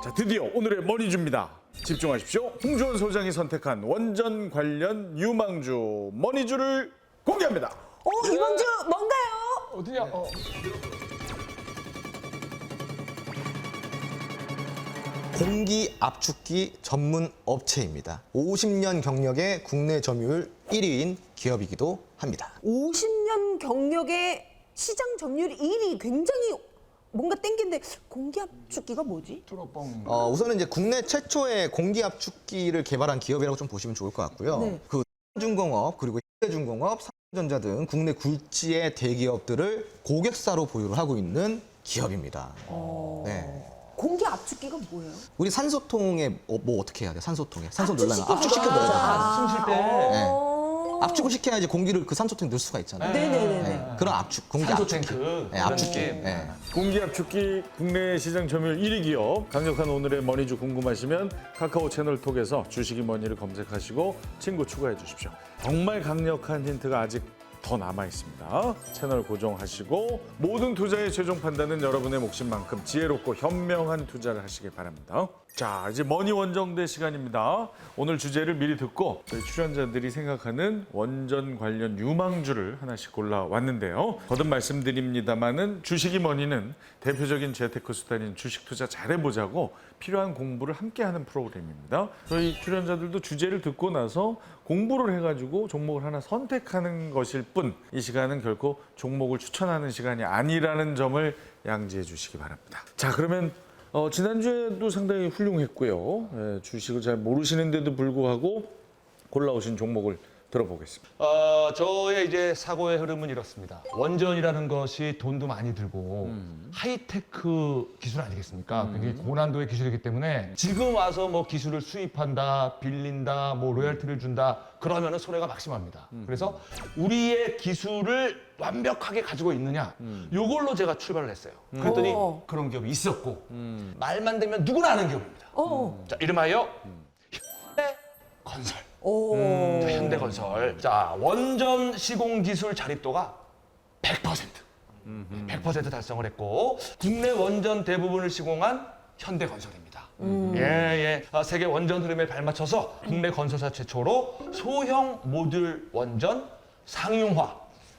자, 드디어 오늘의 머니주입니다. 집중하십시오. 홍주원 소장이 선택한 원전 관련 유망주 머니주를 공개합니다. 이번 주 뭔가요? 어디냐? 공기 압축기 전문 업체입니다. 50년 경력의 국내 점유율 1위인 기업이기도 합니다. 50년 경력의 시장 점유율 1위 굉장히 뭔가 땡긴데 공기 압축기가 뭐지? 뚜러뻥. 우선은 이제 국내 최초의 공기 압축기를 개발한 기업이라고 좀 보시면 좋을 것 같고요. 네. 그 중공업 그리고 현대중공업, 삼성전자 등 국내 굴지의 대기업들을 고객사로 보유를 하고 있는 기업입니다. 네. 공기 압축기가 뭐예요? 우리 산소통에 뭐 어떻게 해야 돼? 산소통에 산소 넣으려면 압축시켜줘야 돼. 숨 쉴 때. 네. 압축을 시켜야지 공기를 그 산소통에 넣을 수가 있잖아요. 네네네. 네. 그런 압축, 공기 산소 압축기. 탱크. 네, 압축기. 느낌. 네. 공기 압축기 국내 시장 점유율 1위 기업. 강력한 오늘의 머니주 궁금하시면 카카오 채널 톡에서 주식이 머니를 검색하시고 친구 추가해 주십시오. 정말 강력한 힌트가 아직 더 남아 있습니다. 채널 고정하시고 모든 투자의 최종 판단은 여러분의 몫인만큼 지혜롭고 현명한 투자를 하시길 바랍니다. 자, 이제 머니 원정대 시간입니다. 오늘 주제를 미리 듣고 저희 출연자들이 생각하는 원전 관련 유망주를 하나씩 골라왔는데요. 거듭 말씀드립니다마는 주식이 머니는 대표적인 재테크 수단인 주식 투자 잘해보자고 필요한 공부를 함께하는 프로그램입니다. 저희 출연자들도 주제를 듣고 나서 공부를 해가지고 종목을 하나 선택하는 것일 뿐 이 시간은 결코 종목을 추천하는 시간이 아니라는 점을 양지해 주시기 바랍니다. 자, 그러면 지난주에도 상당히 훌륭했고요. 예, 주식을 잘 모르시는데도 불구하고 골라오신 종목을 들어보겠습니다. 저의 이제 사고의 흐름은 이렇습니다. 원전이라는 것이 돈도 많이 들고 하이테크 기술 아니겠습니까? 굉장히 고난도의 기술이기 때문에 지금 와서 뭐 기술을 수입한다, 빌린다, 뭐 로열티를 준다 그러면은 손해가 막심합니다. 그래서 우리의 기술을 완벽하게 가지고 있느냐, 요걸로 제가 출발을 했어요. 그랬더니 그런 기업이 있었고 말만 되면 누구나 아는 기업입니다. 자, 이름하여 현대건설. 자, 현대건설. 자, 원전 시공 기술 자립도가 100%. 100% 달성을 했고 국내 원전 대부분을 시공한 현대건설입니다. 예. 세계 원전 흐름에 발맞춰서 국내 건설사 최초로 소형 모듈 원전 상용화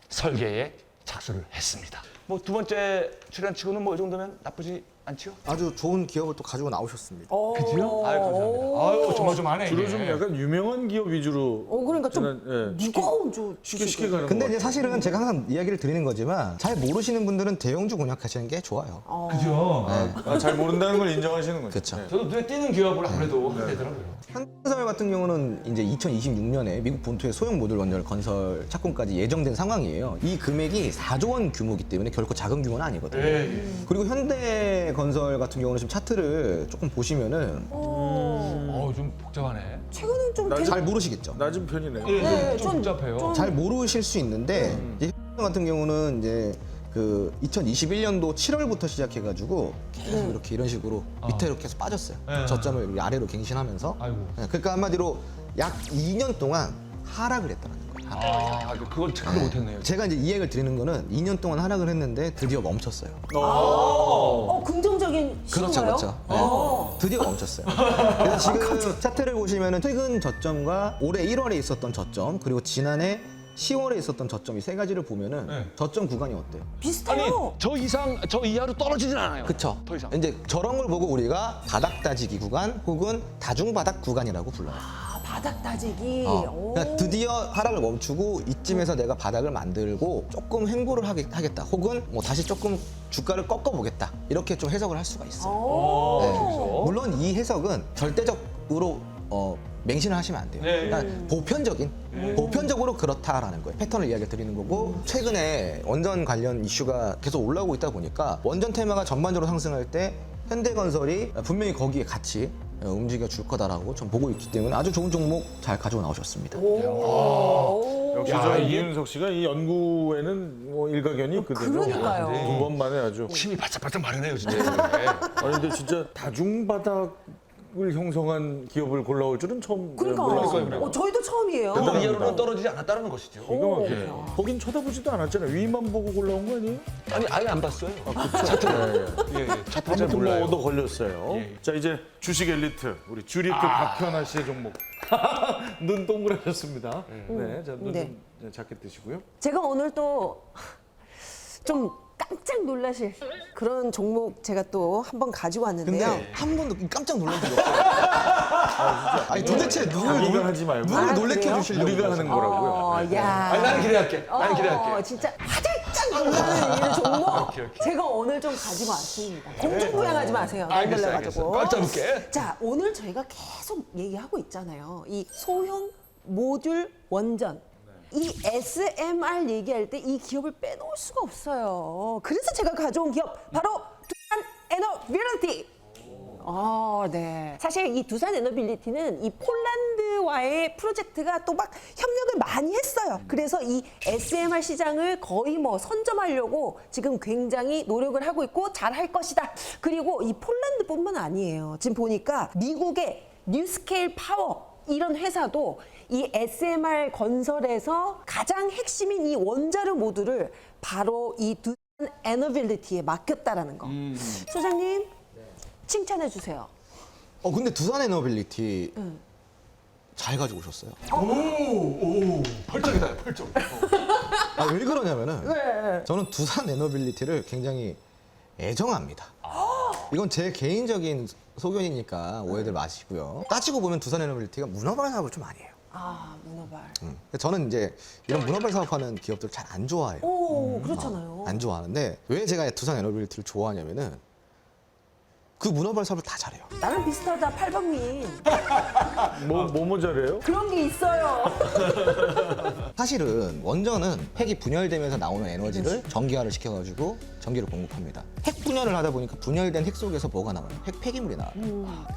설계에 착수를 했습니다. 뭐 두 번째 출연치고는 뭐 이 정도면 나쁘지 않지요? 아주 좋은 기업을 또 가지고 나오셨습니다. 그지요? 아유, 감사합니다. 아유, 조마조마하네. 주로 이게. 좀 약간 유명한 기업 위주로 그러니까 좀 무거운 쉽게 가는 근데 것 이제 같아요. 사실은 제가 항상 이야기를 드리는 거지만 잘 모르시는 분들은 대형주 공략하시는 게 좋아요. 그죠? 잘 모른다는 걸 인정하시는 거죠. 그렇죠. 네. 저도 눈에 띄는 기업을 아무래도 하게 되더라고요. 현대건설 같은 경우는 이제 2026년에 미국 본토의 소형 모듈 원전 건설 착공까지 예정된 상황이에요. 이 금액이 4조 원 규모이기 때문에 결코 작은 규모는 아니거든요. 예. 그리고 현대건설 같은 경우는 지금 차트를 조금 보시면은 좀 복잡하네. 최근엔 좀 나- 계속 잘 모르시겠죠. 낮은 편이네요. 예, 좀- 좀 복잡해요. 잘 모르실 수 있는데 이제 현대 같은 경우는 이제 그 2021년도 7월부터 시작해가지고 계속 이렇게 이런 식으로 밑으로 계속 빠졌어요. 네. 저점을 여기 아래로 갱신하면서. 아이고. 네, 그러니까 한마디로 약 2년 동안 하락을 했다는 거예요. 그걸 체크를 못했네요. 제가 이제 이 얘기를 드리는 거는 2년 동안 하락을 했는데 드디어 멈췄어요. 긍정적인 그렇죠, 신호가요? 그렇죠. 네. 드디어 멈췄어요. 그래서 지금 차트를 보시면은 최근 저점과 올해 1월에 있었던 저점 그리고 지난해 10월에 있었던 저점 이 세 가지를 보면은 네. 저점 구간이 어때요? 비슷해요. 저 이하로 떨어지진 않아요. 그쵸? 더 이상. 이제 저런 걸 보고 우리가 바닥 다지기 구간 혹은 다중바닥 구간이라고 불러요. 바닥 다지기. 그러니까 드디어 하락을 멈추고 이쯤에서 내가 바닥을 만들고 조금 횡보를 하겠다. 혹은 뭐 다시 조금 주가를 꺾어보겠다. 이렇게 좀 해석을 할 수가 있어요. 네. 물론 이 해석은 절대적으로 맹신을 하시면 안 돼요. 네. 그러니까 보편적으로 그렇다라는 거예요. 패턴을 이야기 드리는 거고 최근에 원전 관련 이슈가 계속 올라오고 있다 보니까 원전 테마가 전반적으로 상승할 때 현대건설이 분명히 거기에 같이 움직여 줄 거다라고 좀 보고 있기 때문에 아주 좋은 종목 잘 가지고 나오셨습니다. 역시 야, 저 이게- 이윤석 씨가 이 연구에는 뭐 일가견이 그대로 그러니까요. 두 번 만에 아주 힘이 바짝바짝 마르네요, 진짜. 아니 근데 진짜 다중바닥 형성한 기업을 골라올 줄은 처음 그러니까 몰랐어요. 저희도 처음이에요. 그 대단합니다. 이하로는 떨어지지 않았다는 것이죠. 이거 오, 예. 야. 거긴 쳐다보지도 않았잖아요. 위만 보고 골라온 거 아니에요? 아니 아예 안 봤어요. 예, 예. 차트 잘 아무튼 뭐 몰라요. 얻어 걸렸어요. 예, 예. 자 이제 주식 엘리트 우리 주리트 박현아 씨의 종목. 눈 동그라졌습니다. 네, 자눈 네. 좀 작게 뜨시고요. 제가 오늘 또 좀 깜짝 놀라실 그런 종목 제가 또 한번 가지고 왔는데요. 근데 한 번도 깜짝 놀란 적이 없어요. 아니 도대체 자기가 하지 말고 누굴 아, 놀래켜 그래요? 주시려고 우리가 하는 거라고요. 네. 야. 아니 나는 기대할게. 나는 기대할게. 진짜 화들짝 놀라는 이 종목 오케이, 오케이. 제가 오늘 좀 가지고 왔습니다. 공중부양하지 마세요. 알겠어, 놀라가지고. 꽉 잡을게. 자, 오늘 저희가 계속 얘기하고 있잖아요. 이 소형 모듈 원전. 이 SMR 얘기할 때 이 기업을 빼놓을 수가 없어요. 그래서 제가 가져온 기업 바로 두산 에너빌리티. 네. 사실 이 두산 에너빌리티는 이 폴란드와의 프로젝트가 또 막 협력을 많이 했어요. 그래서 이 SMR 시장을 거의 뭐 선점하려고 지금 굉장히 노력을 하고 있고 잘할 것이다. 그리고 이 폴란드뿐만 아니에요. 지금 보니까 미국의 뉴스케일 파워 이런 회사도 이 SMR 건설에서 가장 핵심인 이 원자력 모듈을 바로 이 두산 에너빌리티에 맡겼다라는 거. 소장님 칭찬해 주세요. 근데 두산 에너빌리티 잘 가지고 오셨어요. 오, 펄쩍이다, 펄쩍. 왜 그러냐면은 네. 저는 두산 에너빌리티를 굉장히 애정합니다. 이건 제 개인적인 소견이니까 오해들 마시고요. 따지고 보면 두산 에너빌리티가 문어발 사업을 좀 많이 해요. 문어발. 저는 이제 이런 문어발 사업하는 기업들 잘 안 좋아해요. 오, 그렇잖아요. 안 좋아하는데 왜 제가 두산 에너빌리티를 좋아하냐면은 그 문어발 사업을 다 잘해요. 나랑 비슷하다, 8번님. 뭐 잘해요? 그런 게 있어요. 사실은 원전은 핵이 분열되면서 나오는 에너지를 전기화를 시켜가지고 전기를 공급합니다. 핵 분열을 하다 보니까 분열된 핵 속에서 뭐가 나와요? 핵 폐기물이 나와요.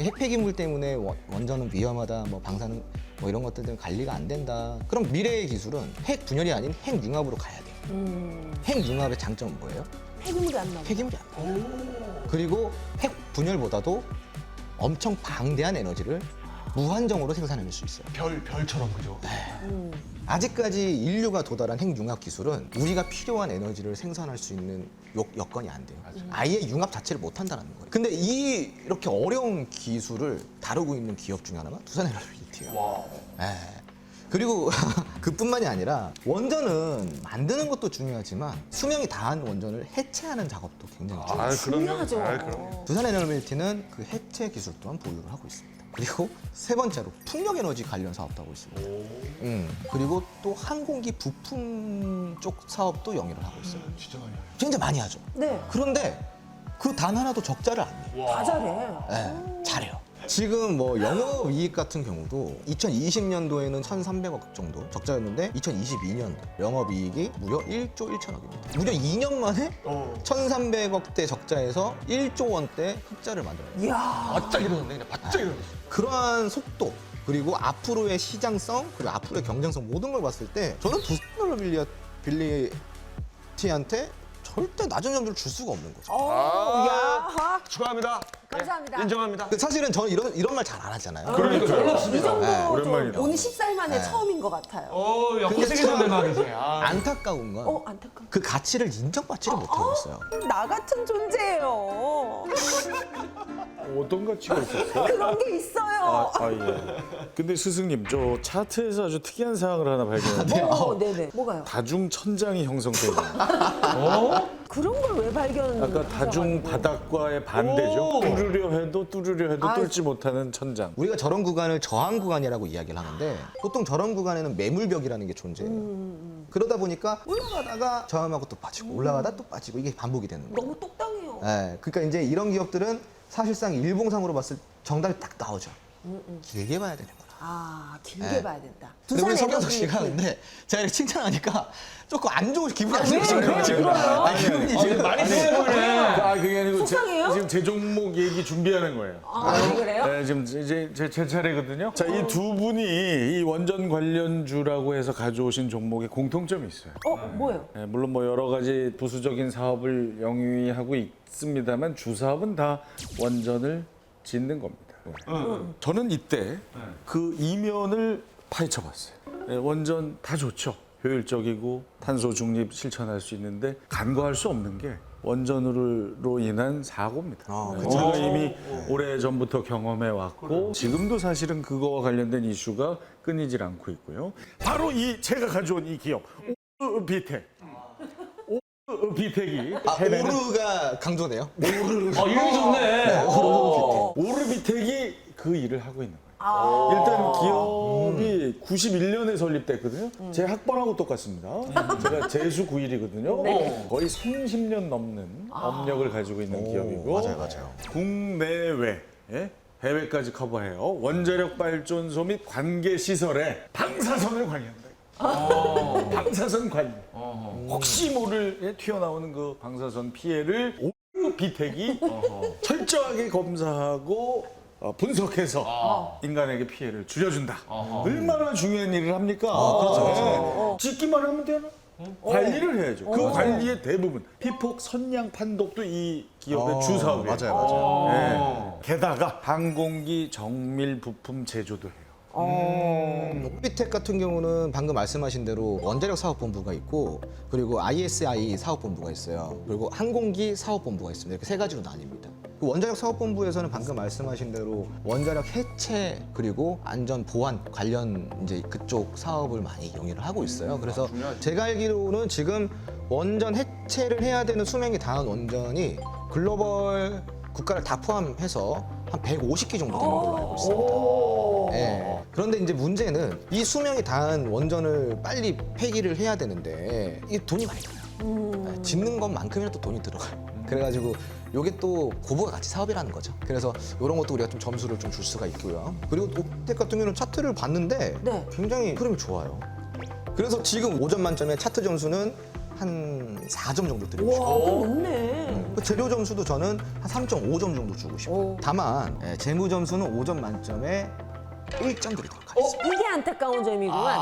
핵 폐기물 때문에 원전은 위험하다, 뭐 방사능 뭐 이런 것들은 관리가 안 된다. 그럼 미래의 기술은 핵 분열이 아닌 핵 융합으로 가야 돼요. 핵 융합의 장점은 뭐예요? 폐기물이 안 나와. 폐기물이 안 나와요. 그리고 핵 분열보다도 엄청 방대한 에너지를 무한정으로 생산해낼 수 있어요. 별처럼 그죠? 아직까지 인류가 도달한 핵융합 기술은 우리가 필요한 에너지를 생산할 수 있는 여건이 안 돼요. 아예 융합 자체를 못 한다는 거예요. 근데 이렇게 어려운 기술을 다루고 있는 기업 중에 하나가 두산 에너빌리티예요. 그리고 그뿐만이 아니라 원전은 만드는 것도 중요하지만 수명이 다한 원전을 해체하는 작업도 굉장히 중요해요. 중요하죠. 두산 에너빌리티는 그 해체 기술 또한 보유를 하고 있습니다. 그리고 세 번째로 풍력 에너지 관련 사업도 하고 있습니다. 그리고 또 항공기 부품 쪽 사업도 영위를 하고 있어요. 진짜 많이 해요. 진짜 많이 하죠. 네, 그런데 그 단 하나도 적자를 안 내요. 다 잘해. 네, 잘해요. 지금 뭐 영업이익 같은 경우도 2020년도에는 1,300억 정도 적자였는데 2022년도 영업이익이 무려 1조 1천억입니다. 무려 2년 만에 1,300억대 적자에서 1조 원대 흑자를 만들어요. 이야. 바짝 일어났네, 그냥 바짝 일어났어. 그러한 속도 그리고 앞으로의 시장성 그리고 앞으로의 경쟁성 모든 걸 봤을 때 저는 두산 에너빌리티한테 절대 낮은 점수를 줄 수가 없는 거죠. 야. 축하합니다. 감사합니다. 네, 인정합니다. 사실은 저는 이런 말 잘 안 하잖아요. 그러니까요. 이 정도 좀 오랜만이다. 오늘 14일 만에 처음인 것 같아요. 야, 근데 고생이 참- 선배막이지. 안타까운 건 안타까워. 그 가치를 인정받지를 못하고 있어요. 나 같은 존재예요. 어떤 가치가 있었어요? 그런 게 있어요. 예. 근데 스승님, 저 차트에서 아주 특이한 사항을 하나 발견했어요. 네네. 뭐가요? 다중 천장이 형성돼 있는. 그런 걸 왜 발견? 아까 다중 바닥과의 반대죠. 뚫으려 해도 뚫지 못하는 천장. 우리가 저런 구간을 저항 구간이라고 이야기를 하는데 보통 저런 구간에는 매물벽이라는 게 존재해요. 그러다 보니까 올라가다가 저항하고 또 빠지고 올라가다 또 빠지고 이게 반복이 되는 거예요. 너무 똑당해요. 그러니까 이제 이런 기업들은 사실상 일봉상으로 봤을 때 정답이 딱 나오죠. 길게 봐야 되는 거야. 길게 네. 봐야 된다. 근데 우리 두산 석현석 씨가 에너빌리티. 근데 제가 이렇게 칭찬하니까 조금 안 좋은 기분이 안 왜? 좋으신 거예요. 왜 지금. 그래요? 아니, 기분이 지금 많이 좋아해 보이네. 그게 아니고 속상해요? 지금 제 종목 얘기 준비하는 거예요. 그래요? 네, 지금 이제 제 차례거든요. 자, 이 두 분이 이 원전 관련주라고 해서 가져오신 종목에 공통점이 있어요. 뭐예요? 네, 물론 뭐 여러 가지 부수적인 사업을 영위하고 있습니다만 주 사업은 다 원전을 짓는 겁니다. 저는 이때 그 이면을 파헤쳐봤어요. 예, 원전 다 좋죠. 효율적이고 탄소 중립 실천할 수 있는데 간과할 수 없는 게 원전으로 인한 사고입니다. 제가 이미 오래전부터 경험해 왔고 지금도 사실은 그거와 관련된 이슈가 끊이질 않고 있고요. 바로 이 제가 가져온 이 기업 오르비텍. 오르비텍이 해내는 오르가 강조네요. 이름이 좋네. 오르비텍이 그 일을 하고 있는 거예요. 일단 기업이 91년에 설립됐거든요. 제 학번하고 똑같습니다. 제가 재수 9일이거든요. 거의 30년 넘는 업력을 가지고 있는 기업이고 맞아요. 국내외 해외까지 커버해요. 원자력 발전소 및 관계 시설에 방사선을 관리한다. 방사선 관리. 혹시 모를 튀어나오는 그 방사선 피해를 오르비텍이 철저하게 검사하고 분석해서 인간에게 피해를 줄여준다. 얼마나 중요한 일을 합니까? 그렇죠. 짓기만 하면 되나? 관리를 해야죠. 그 관리의 대부분 피폭 선양 판독도 이 기업의 주 사업이에요. 맞아요. 네. 게다가 항공기 정밀 부품 제조도 해요. 오르비텍 같은 경우는 방금 말씀하신 대로 원자력 사업본부가 있고 그리고 ISI 사업본부가 있어요. 그리고 항공기 사업본부가 있습니다. 이렇게 세 가지로 나뉩니다. 그 원자력 사업본부에서는 방금 말씀하신 대로 원자력 해체 그리고 안전 보안 관련 이제 그쪽 사업을 많이 영위를 하고 있어요. 그래서 제가 알기로는 지금 원전 해체를 해야 되는 수명이 다한 원전이 글로벌 국가를 다 포함해서 한 150기 정도 되는 걸로 알고 있습니다. 네. 그런데 이제 문제는 이 수명이 다한 원전을 빨리 폐기를 해야 되는데 이 돈이 많이 들어요. 네, 짓는 것만큼이라도 돈이 들어가요. 그래가지고 이게 또 고부가 가치 사업이라는 거죠. 그래서 이런 것도 우리가 좀 점수를 좀 줄 수가 있고요. 그리고 오르비텍 같은 경우는 차트를 봤는데 네. 굉장히 흐름이 좋아요. 그래서 지금 5점 만점에 차트 점수는 한 4점 정도 드리고 싶어요. 와, 그럼 높네. 그 재료 점수도 저는 한 3.5점 정도 주고 싶어요. 다만 재무 점수는 5점 만점에 1점 드리도록 하겠습니다. 이게 안타까운 점이구만.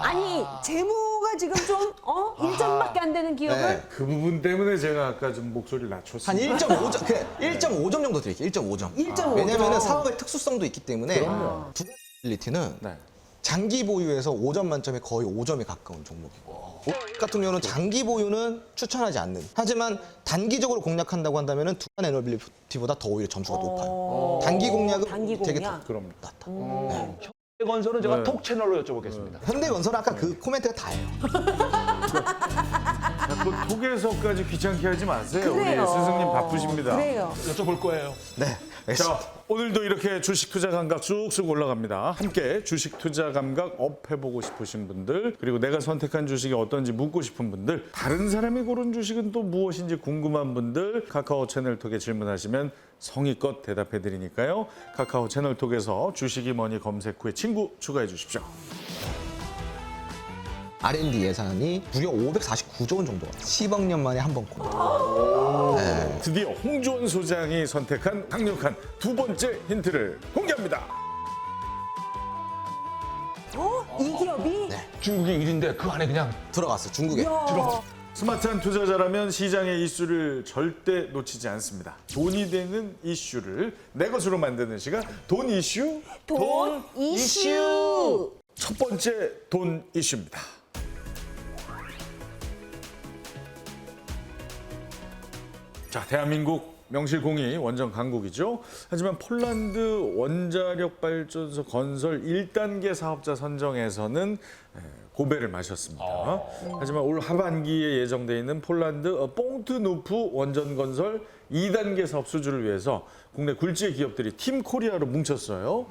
아니, 재무가 지금 좀, 1점밖에 안 되는 기업을? 네. 그 부분 때문에 제가 아까 좀 목소리를 낮췄습니다. 한 1.5점, 그래, 1.5점 정도 드릴게요. 1.5점. 1.5점. 왜냐면 사업의 특수성도 있기 때문에 두 가지 빌리티는 네. 장기 보유에서 5점 만점에 거의 5점에 가까운 종목이고 오르비텍 같은 경우는 장기 보유는 추천하지 않는 하지만 단기적으로 공략한다고 한다면 두간 에너빌리티보다 더 오히려 점수가 높아요. 단기 공략은 단기 되게 공략. 그럼 낫다. 건설은 제가 네. 톡 채널로 여쭤보겠습니다. 현대건설 아까 그 코멘트가 다예요. 자꾸 톡에서까지 귀찮게 하지 마세요. 그래요. 우리 스승님 바쁘십니다. 그래요. 여쭤볼 거예요. 네. 자, 오늘도 이렇게 주식 투자 감각 쑥쑥 올라갑니다. 함께 주식 투자 감각 업 해보고 싶으신 분들, 그리고 내가 선택한 주식이 어떤지 묻고 싶은 분들, 다른 사람이 고른 주식은 또 무엇인지 궁금한 분들 카카오 채널 톡에 질문하시면 성의껏 대답해 드리니까요. 카카오 채널 톡에서 주식이 뭐니 검색 후에 친구 추가해 주십시오. R&D 예산이 무려 549조 원 정도. 10억 년 만에 한 번 코. 드디어 홍주원 소장이 선택한 강력한 두 번째 힌트를 공개합니다. 이 기업이? 중국이 1인데 그 안에 그냥 들어갔어 중국에. 야, 스마트한 투자자라면 시장의 이슈를 절대 놓치지 않습니다. 돈이 되는 이슈를 내 것으로 만드는 시간, 돈 이슈. 돈 이슈. 첫 번째 돈 이슈입니다. 자, 대한민국 명실공히 원전 강국이죠. 하지만 폴란드 원자력 발전소 건설 1단계 사업자 선정에서는 고배를 마셨습니다. 하지만 올 하반기에 예정돼 있는 폴란드 뽕트누프 원전 건설 2단계 사업 수주를 위해서 국내 굴지의 기업들이 팀 코리아로 뭉쳤어요.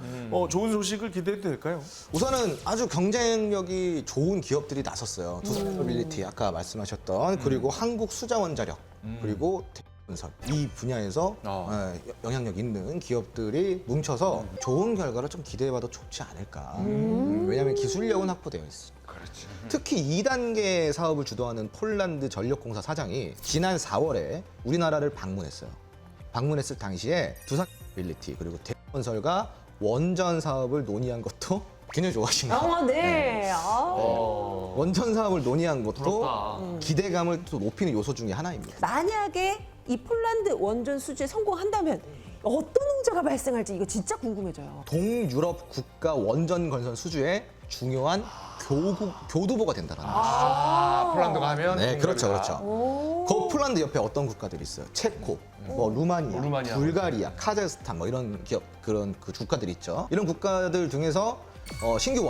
좋은 소식을 기대해도 될까요? 우선은 아주 경쟁력이 좋은 기업들이 나섰어요. 두산에너빌리티 아까 말씀하셨던 그리고 한국 수자원자력 그리고 대건설 이 분야에서 영향력 있는 기업들이 뭉쳐서 좋은 결과를 좀 기대해봐도 좋지 않을까. 왜냐하면 기술력은 확보되어 있어. 특히 2단계 사업을 주도하는 폴란드 전력공사 사장이 지난 4월에 우리나라를 방문했어요. 방문했을 당시에 두산빌리티 그리고 대건설과 원전 사업을 논의한 것도 굉장히 좋아하신 거예요. 네. 원전 사업을 논의한 것도 기대감을 또 높이는 요소 중에 하나입니다. 만약에 이 폴란드 원전 수주에 성공한다면 어떤 문제가 발생할지 이거 진짜 궁금해져요. 동유럽 국가 원전 건설 수주의 중요한 교두보가 된다라는 거죠. 폴란드가 하면 네, 그렇죠, 동결이다. 그렇죠. 그 폴란드 옆에 어떤 국가들이 있어요? 체코, 뭐 루마니아, 루마니아. 불가리아, 카자흐스탄 뭐 이런 기업 그런 그 국가들 있죠. 이런 국가들 중에서 신규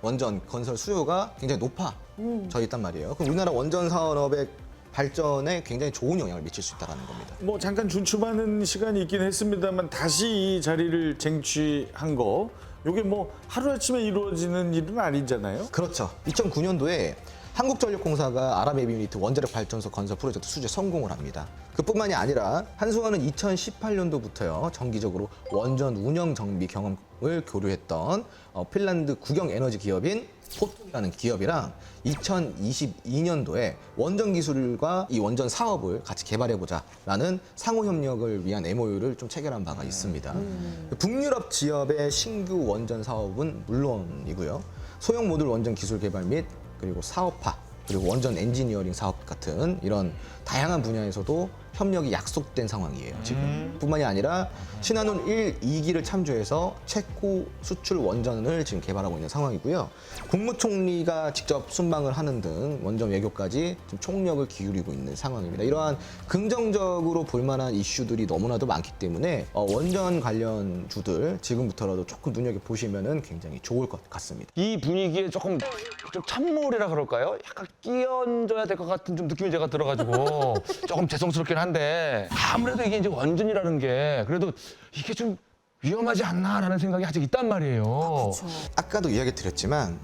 원전 건설 수요가 굉장히 높아져 있단 말이에요. 그럼 우리나라 원전 산업의 발전에 굉장히 좋은 영향을 미칠 수 있다는 겁니다. 뭐 잠깐 준춤하는 시간이 있긴 했습니다만 다시 이 자리를 쟁취한 거 이게 뭐 하루아침에 이루어지는 일은 아니잖아요. 그렇죠. 2009년도에 한국전력공사가 아랍에미리트 원자력 발전소 건설 프로젝트 수주에 성공을 합니다. 그뿐만이 아니라 한수원은 2018년도부터요 정기적으로 원전 운영 정비 경험을 교류했던 핀란드 국영 에너지 기업인 포톤이라는 기업이랑 2022년도에 원전 기술과 이 원전 사업을 같이 개발해보자라는 상호 협력을 위한 MOU를 좀 체결한 바가 있습니다. 북유럽 지역의 신규 원전 사업은 물론이고요. 소형 모듈 원전 기술 개발 및 그리고 사업화 그리고 원전 엔지니어링 사업 같은 이런 다양한 분야에서도 협력이 약속된 상황이에요. 지금 뿐만이 아니라 신한운 1, 2기를 참조해서 체코 수출 원전을 지금 개발하고 있는 상황이고요. 국무총리가 직접 순방을 하는 등 원전 외교까지 지금 총력을 기울이고 있는 상황입니다. 이러한 긍정적으로 볼 만한 이슈들이 너무나도 많기 때문에 원전 관련 주들 지금부터라도 조금 눈여겨보시면 굉장히 좋을 것 같습니다. 이 분위기에 조금 좀 찬물이라 그럴까요? 약간 끼얹어야 될 것 같은 좀 느낌이 제가 들어가지고 조금 죄송스럽긴 한데 아무래도 이게 이제 원전이라는 게 그래도 이게 좀 위험하지 않나라는 생각이 아직 있단 말이에요. 그렇죠. 아까도 이야기 드렸지만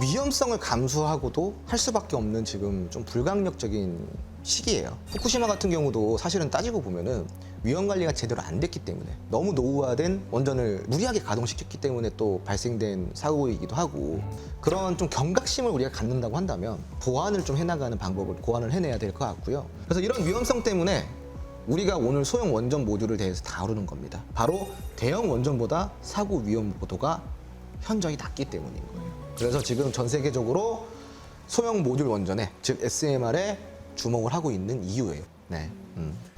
위험성을 감수하고도 할 수밖에 없는 지금 좀 불강력적인 시기예요. 후쿠시마 같은 경우도 사실은 따지고 보면은 위험 관리가 제대로 안 됐기 때문에 너무 노후화된 원전을 무리하게 가동시켰기 때문에 또 발생된 사고이기도 하고 그런 좀 경각심을 우리가 갖는다고 한다면 보완을 좀 해나가는 방법을 고안을 해내야 될 것 같고요. 그래서 이런 위험성 때문에 우리가 오늘 소형 원전 모듈을 대해서 다루는 겁니다. 바로 대형 원전보다 사고 위험도가 현저히 낮기 때문인 거예요. 그래서 지금 전 세계적으로 소형 모듈 원전에 즉 SMR에 주목을 하고 있는 이유예요. 네.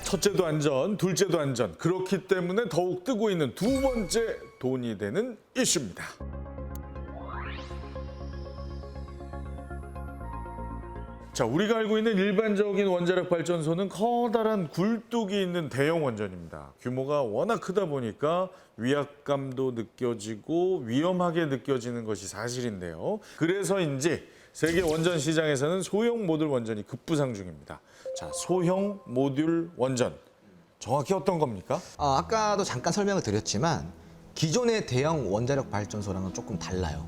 첫째도 안전, 둘째도 안전. 그렇기 때문에 더욱 뜨고 있는 두 번째 돈이 되는 이슈입니다. 자, 우리가 알고 있는 일반적인 원자력 발전소는 커다란 굴뚝이 있는 대형 원전입니다. 규모가 워낙 크다 보니까 위압감도 느껴지고 위험하게 느껴지는 것이 사실인데요. 그래서인지 세계 원전 시장에서는 소형 모듈 원전이 급부상 중입니다. 자, 소형 모듈 원전. 정확히 어떤 겁니까? 아까도 잠깐 설명을 드렸지만 기존의 대형 원자력 발전소랑은 조금 달라요.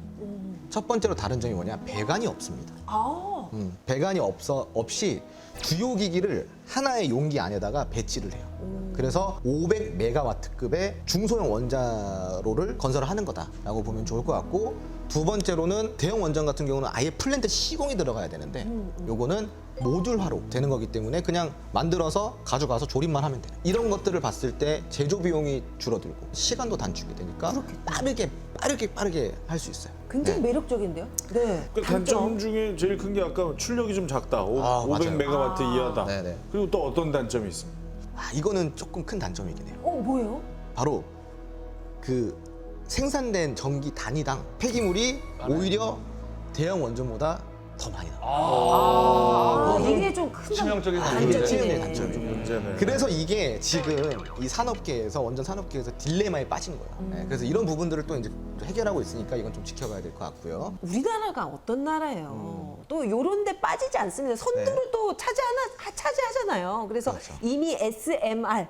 첫 번째로 다른 점이 뭐냐? 배관이 없습니다. 아, 배관이 없이 주요 기기를 하나의 용기 안에다가 배치를 해요. 그래서 500메가와트급의 중소형 원자로를 건설을 하는 거다라고 보면 좋을 것 같고 두 번째로는 대형 원전 같은 경우는 아예 플랜트 시공이 들어가야 되는데 요거는 모듈화로 되는 거기 때문에 그냥 만들어서 가져가서 조립만 하면 돼요. 이런 것들을 봤을 때 제조 비용이 줄어들고 시간도 단축이 되니까 빠르게 할 수 있어요. 굉장히 매력적인데요? 네. 그 단점 중에 제일 큰 게 아까 출력이 좀 작다. 맞아요. 500메가와트 이하다. 네네. 그리고 또 어떤 단점이 있습니까? 이거는 조금 큰 단점이긴 해요. 뭐예요? 바로 그 생산된 전기 단위당 폐기물이 오히려 대형 원전보다 더 많이 나와요. 이게 좀 큰 치명적인 단점이네. 단점이네. 치명적인 단점이죠. 좀 문제네. 그래서 이게 지금 이 산업계에서 원전 산업계에서 딜레마에 빠진 거야. 네, 그래서 이런 부분들을 또 이제 해결하고 있으니까 이건 좀 지켜가야 될 것 같고요. 우리나라가 어떤 나라예요? 또 요런 데 빠지지 않습니다. 선두를 또 차지하잖아요. 그래서 그렇죠. 이미 SMR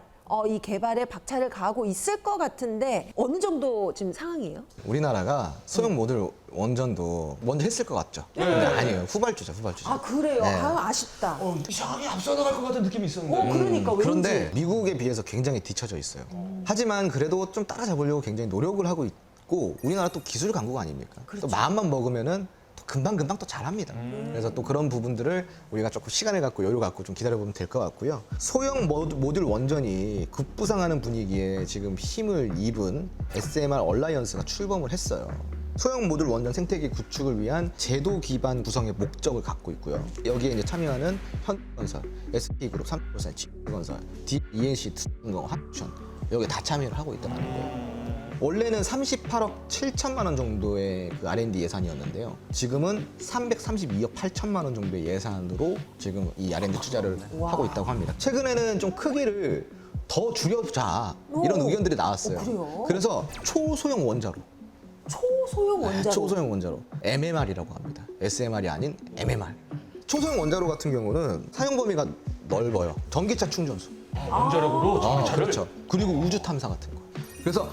이 개발에 박차를 가하고 있을 것 같은데 어느 정도 지금 상황이에요? 우리나라가 소형 모듈 원전도 먼저 했을 것 같죠. 근데 아니에요. 후발주죠, 후발주죠. 아 그래요? 네. 아쉽다. 이상하게 앞서 나갈 것 같은 느낌이 있었는데. 그러니까 왠지. 그런데 미국에 비해서 굉장히 뒤처져 있어요. 하지만 그래도 좀 따라잡으려고 굉장히 노력을 하고 있고 우리나라 또 기술 강국 아닙니까? 또 마음만 먹으면은 또 금방 또 잘합니다. 그래서 또 그런 부분들을 우리가 조금 시간을 갖고 여유 갖고 좀 기다려보면 될 것 같고요. 소형 모듈 원전이 급부상하는 분위기에 지금 힘을 입은 SMR 얼라이언스가 출범을 했어요. 소형 모듈 원전 생태계 구축을 위한 제도 기반 구성의 목적을 갖고 있고요. 여기에 이제 참여하는 현건설, SK그룹 30%, G건설, ENC, 합천 여기 다 참여를 하고 있다는 거예요. 원래는 38억 7천만 원 정도의 그 R&D 예산이었는데요. 지금은 332억 8천만 원 정도의 예산으로 지금 이 R&D 투자를 하고 있다고 합니다. 최근에는 좀 크기를 더 줄여보자 이런 의견들이 나왔어요. 그래요? 그래서 초소형 원자로. 초소형 원자로. 초소형 원자로 MMR이라고 합니다. SMR이 아닌 MMR. 초소형 원자로 같은 경우는 사용 범위가 넓어요. 전기차 충전소. 원자력으로 전기차를 그렇죠. 그리고 우주 탐사 같은 거. 그래서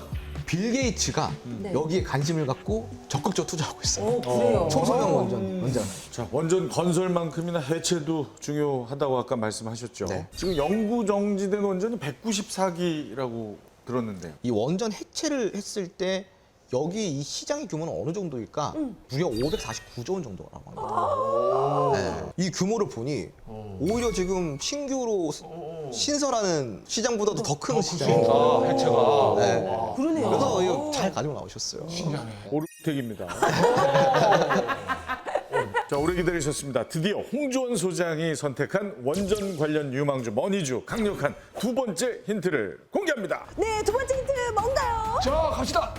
빌 게이츠가 네. 여기에 관심을 갖고 적극적으로 투자하고 있어요. 그래요. 초소형 원전. 자, 원전 건설만큼이나 해체도 중요하다고 아까 말씀하셨죠. 네. 지금 영구 정지된 원전이 194기라고 들었는데요. 이 원전 해체를 했을 때 여기 이 시장의 규모는 어느 정도일까? 무려 549조 원 정도라고 합니다. 네. 이 규모를 보니 오히려 지금 신규로 신설하는 시장보다도 더 큰 시장이에요. 아, 해체가 네. 그러네요. 그래서 이거 잘 가지고 나오셨어요. 오르택입니다. 자, 오래 기다리셨습니다. 드디어 홍주원 소장이 선택한 원전 관련 유망주 머니주 강력한 두 번째 힌트를 공개합니다. 네, 두 번째 힌트 뭔가요? 자, 갑시다.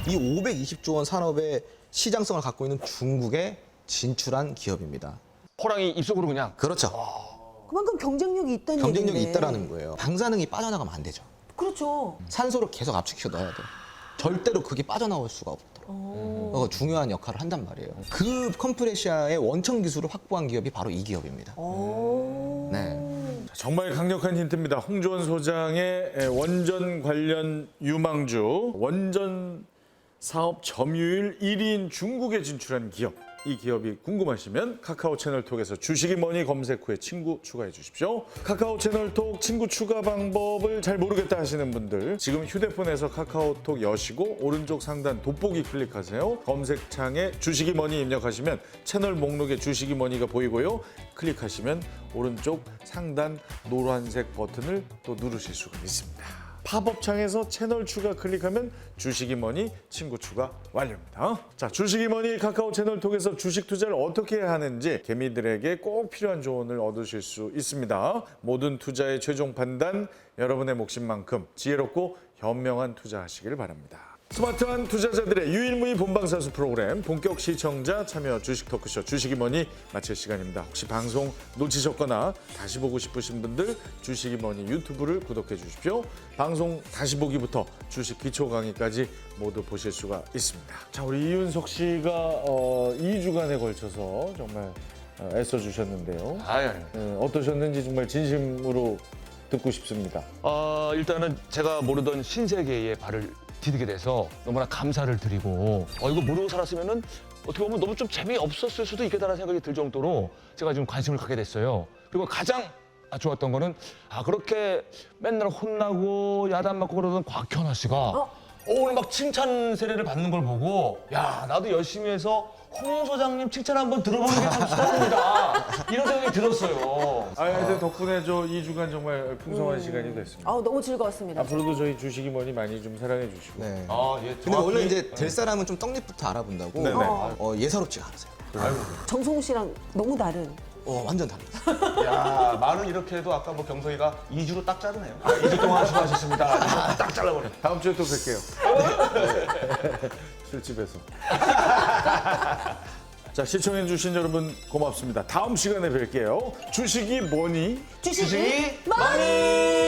이 520조 원 산업의 시장성을 갖고 있는 중국에 진출한 기업입니다. 호랑이 입속으로 그냥. 그렇죠. 그만큼 경쟁력이 있다는 경쟁력이 얘기네. 있다라는 거예요. 방사능이 빠져나가면 안 되죠. 그렇죠. 산소를 계속 압축시켜 넣어야 돼요. 절대로 그게 빠져나올 수가 없도록. 그거 중요한 역할을 한단 말이에요. 그 컴프레시아의 원천 기술을 확보한 기업이 바로 이 기업입니다. 네. 정말 강력한 힌트입니다. 홍주원 소장의 원전 관련 유망주, 원전 사업 점유율 1위인 중국에 진출한 기업. 이 기업이 궁금하시면 카카오 채널톡에서 주식이 뭐니 검색 후에 친구 추가해 주십시오. 카카오 채널톡 친구 추가 방법을 잘 모르겠다 하시는 분들 지금 휴대폰에서 카카오톡 여시고 오른쪽 상단 돋보기 클릭하세요. 검색창에 주식이 뭐니 입력하시면 채널 목록에 주식이 뭐니가 보이고요. 클릭하시면 오른쪽 상단 노란색 버튼을 또 누르실 수가 있습니다. 팝업 창에서 채널 추가 클릭하면 주식이 뭐니 친구 추가 완료입니다. 자, 주식이 뭐니 카카오 채널 통해서 주식 투자를 어떻게 해야 하는지 개미들에게 꼭 필요한 조언을 얻으실 수 있습니다. 모든 투자의 최종 판단 여러분의 몫인 만큼 지혜롭고 현명한 투자하시길 바랍니다. 스마트한 투자자들의 유일무이 본방사수 프로그램 본격 시청자 참여 주식 토크쇼 주식이 뭐니 마칠 시간입니다. 혹시 방송 놓치셨거나 다시 보고 싶으신 분들 주식이 뭐니 유튜브를 구독해 주십시오. 방송 다시 보기부터 주식 기초 강의까지 모두 보실 수가 있습니다. 자, 우리 이윤석 씨가 2주간에 걸쳐서 정말 애써 주셨는데요. 아유. 어떠셨는지 정말 진심으로 듣고 싶습니다. 일단은 제가 모르던 신세계에 발을 디디게 돼서 너무나 감사를 드리고 이거 모르고 살았으면은 어떻게 보면 너무 좀 재미없었을 수도 있겠다는 생각이 들 정도로 제가 지금 관심을 갖게 됐어요. 그리고 가장 좋았던 거는 그렇게 맨날 혼나고 야단 맞고 그러던 곽현아 씨가 오늘 막 칭찬 세례를 받는 걸 보고 야 나도 열심히 해서 홍 소장님 칭찬 한번 들어보는 게 참 수고합니다. 이런 생각이 들었어요. 하여튼 덕분에 저 2주간 정말 풍성한 시간이 됐습니다. 너무 즐거웠습니다. 앞으로도 저희 주식이 뭐니 많이 좀 사랑해 주시고. 네. 예. 근데 원래 이제 될 사람은 좀 떡잎부터 알아본다고 네네. 예사롭지가 않으세요. 정성우 씨랑 너무 다른. 완전 다릅니다. 야, 말은 이렇게 해도 아까 뭐 경석이가 2주로 딱 자르네요. 2주 동안 수고하셨습니다. 딱 잘라버려. 다음 주에 또 뵐게요. 술집에서. 자, 시청해주신 여러분 고맙습니다. 다음 시간에 뵐게요. 주식이 뭐니? 주식이 많이!